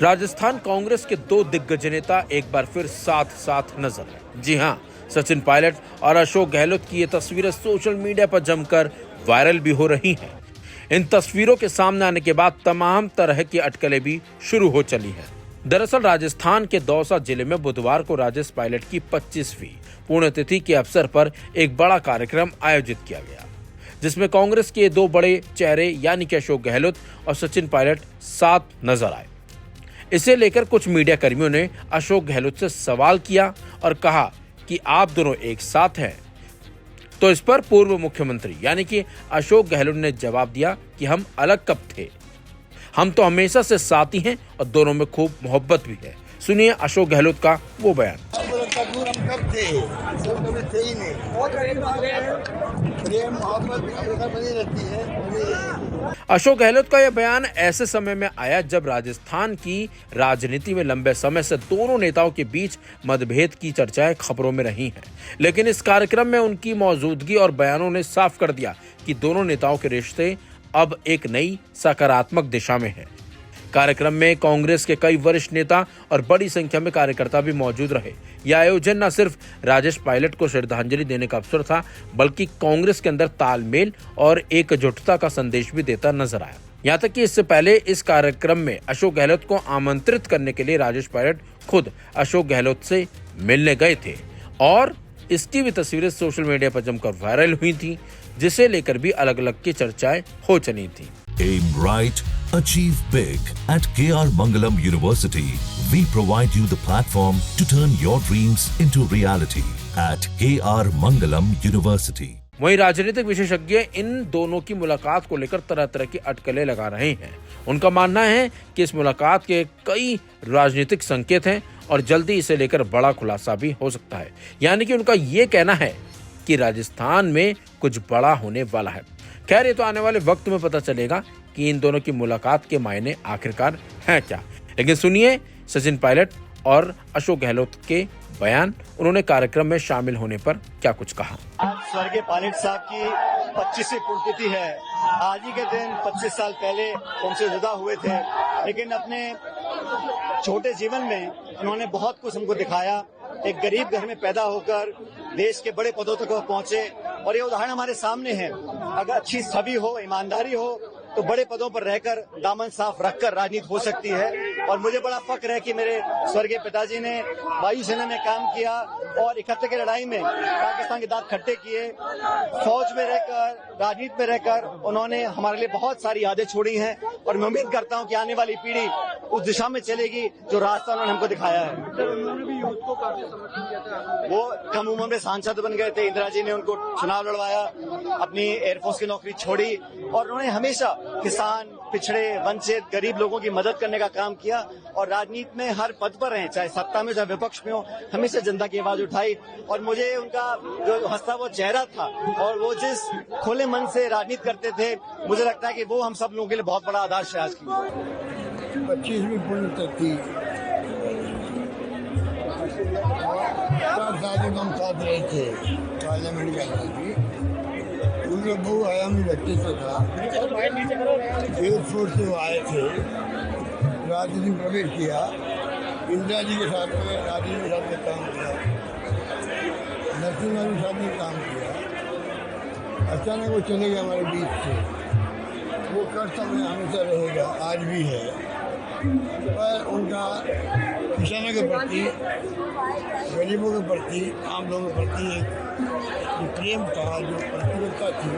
राजस्थान कांग्रेस के दो दिग्गज नेता एक बार फिर साथ साथ नजर आए। जी हां, सचिन पायलट और अशोक गहलोत की ये तस्वीरें सोशल मीडिया पर जमकर वायरल भी हो रही हैं। इन तस्वीरों के सामने आने के बाद तमाम तरह की अटकलें भी शुरू हो चली हैं। दरअसल राजस्थान के दौसा जिले में बुधवार को राजेश पायलट की 25वीं पुण्यतिथि के अवसर पर एक बड़ा कार्यक्रम आयोजित किया गया, जिसमें कांग्रेस के दो बड़े चेहरे यानी कि अशोक गहलोत और सचिन पायलट साथ नजर आए। इसे लेकर कुछ मीडिया कर्मियों ने अशोक गहलोत से सवाल किया और कहा कि आप दोनों एक साथ हैं। तो इस पर पूर्व मुख्यमंत्री यानी कि अशोक गहलोत ने जवाब दिया कि हम अलग कब थे, हम तो हमेशा से साथी हैं और दोनों में खूब मोहब्बत भी है। सुनिए अशोक गहलोत का वो बयान। अशोक गहलोत का यह बयान ऐसे समय में आया जब राजस्थान की राजनीति में लंबे समय से दोनों नेताओं के बीच मतभेद की चर्चाएं खबरों में रही हैं। लेकिन इस कार्यक्रम में उनकी मौजूदगी और बयानों ने साफ कर दिया कि दोनों नेताओं के रिश्ते अब एक नई सकारात्मक दिशा में है। कार्यक्रम में कांग्रेस के कई वरिष्ठ नेता और बड़ी संख्या में कार्यकर्ता भी मौजूद रहे। यह आयोजन न सिर्फ राजेश पायलट को श्रद्धांजलि देने का अवसर था, बल्कि कांग्रेस के अंदर तालमेल और एकजुटता का संदेश भी देता नजर आया। यहाँ तक कि इससे पहले इस कार्यक्रम में अशोक गहलोत को आमंत्रित करने के लिए राजेश पायलट खुद अशोक गहलोत से मिलने गए थे और इसकी भी तस्वीरें सोशल मीडिया पर जमकर वायरल हुई थी, जिसे लेकर भी अलग अलग की चर्चाएं हो चली थी। Aim right, achieve big. At KR Mangalam University, we provide you the platform to turn your dreams into reality. At KR Mangalam University. वहीं राजनीतिक विशेषज्ञ इन दोनों की मुलाकात को लेकर तरह तरह की अटकलें लगा रहे हैं। उनका मानना है कि इस मुलाकात के कई राजनीतिक संकेत हैं और जल्दी इसे लेकर बड़ा खुलासा भी हो सकता है। यानी कि उनका ये कहना है कि राजस्थान में कुछ बड़ा होने वाला है। खैर, ये तो आने वाले वक्त में पता चलेगा कि इन दोनों की मुलाकात के मायने आखिरकार हैं क्या। लेकिन सुनिए सचिन पायलट और अशोक गहलोत के बयान, उन्होंने कार्यक्रम में शामिल होने पर क्या कुछ कहा। आज स्वर्गीय पायलट साहब की 25वीं पुण्यतिथि है। आज ही के दिन 25 साल पहले उनसे जुदा हुए थे, लेकिन अपने छोटे जीवन में उन्होंने बहुत कुछ हमको दिखाया। एक गरीब घर में पैदा होकर देश के बड़े पदों तक वो पहुंचे और ये उदाहरण हमारे सामने है। अगर अच्छी छवि हो, ईमानदारी हो, तो बड़े पदों पर रहकर दामन साफ रखकर राजनीति हो सकती है। और मुझे बड़ा फक्र है कि मेरे स्वर्गीय पिताजी ने वायुसेना में काम किया और 71 की लड़ाई में पाकिस्तान के दांत खट्टे किए। फौज में रहकर, राजनीति में रहकर उन्होंने हमारे लिए बहुत सारी यादें छोड़ी हैं और मैं उम्मीद करता हूं कि आने वाली पीढ़ी उस दिशा में चलेगी जो रास्ता उन्होंने हमको दिखाया है। वो कम उम्र में सांसद बन गए थे, इंदिरा जी ने उनको चुनाव लड़वाया, अपनी एयरफोर्स की नौकरी छोड़ी और उन्होंने हमेशा किसान, पिछड़े, वंचित, गरीब लोगों की मदद करने का काम किया और राजनीति में हर पद पर रहे, चाहे सत्ता में चाहे विपक्ष में हो, हमेशा जनता की आवाज उठाई। और मुझे उनका जो हंसता वो चेहरा था और वो जिस खुले मन से राजनीति करते थे, मुझे लगता है कि वो हम सब लोगों के लिए बहुत बड़ा आदर्श है आज की। 25वीं पुण्यतिथि हम साथ रहे थे पार्लियामेंट के अंदर भी। उनका बहुआयामी व्यक्तित्व था। एयरफोर्स से वो आए थे, राजनीति में प्रवेश किया, इंदिरा जी के साथ में राजनीति के साथ में काम किया, नरसिम्हा जी के साथ में काम किया। अचानक वो चले गए हमारे बीच से। वो कर्तव्य हमेशा रहेगा, आज भी है, पर उनका किसानों के प्रति, गरीबों के प्रति, आम लोगों के प्रति एक प्रेम था, जो प्रतिबद्धता थी,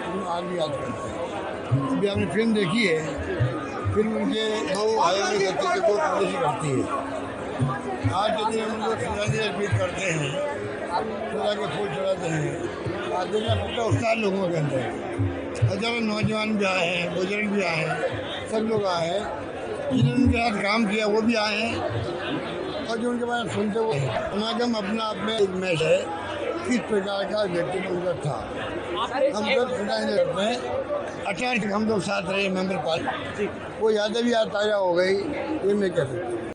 उन्हें आज भी याद करते हैं। अभी हमने फिल्म देखी है, फिल्म उनके बहुआयामी व्यक्तित्व को प्रदर्शित करती है। आज यदि हम उनको श्रद्धांजलि अर्पित करते हैं, सदा के फूल चढ़ाते हैं, आज देखना पड़ता उत्साह लोगों के अंदर। हजारों नौजवान भी आए हैं, बुजुर्ग भी आए हैं, सब लोग आए हैं, जिन्होंने उनके साथ काम किया वो भी आए हैं और जो उनके बारे में सुनते वो समागम अपना आप में एक मैच है, किस प्रकार का व्यक्तित्व उनका था। हम सब श्रद्धांजलि करते हैं। 18 हम लोग साथ रहे मेंबर पार्टी, वो यादें भी आज ताज़ा हो गई, ये मैं कह सकता हूँ।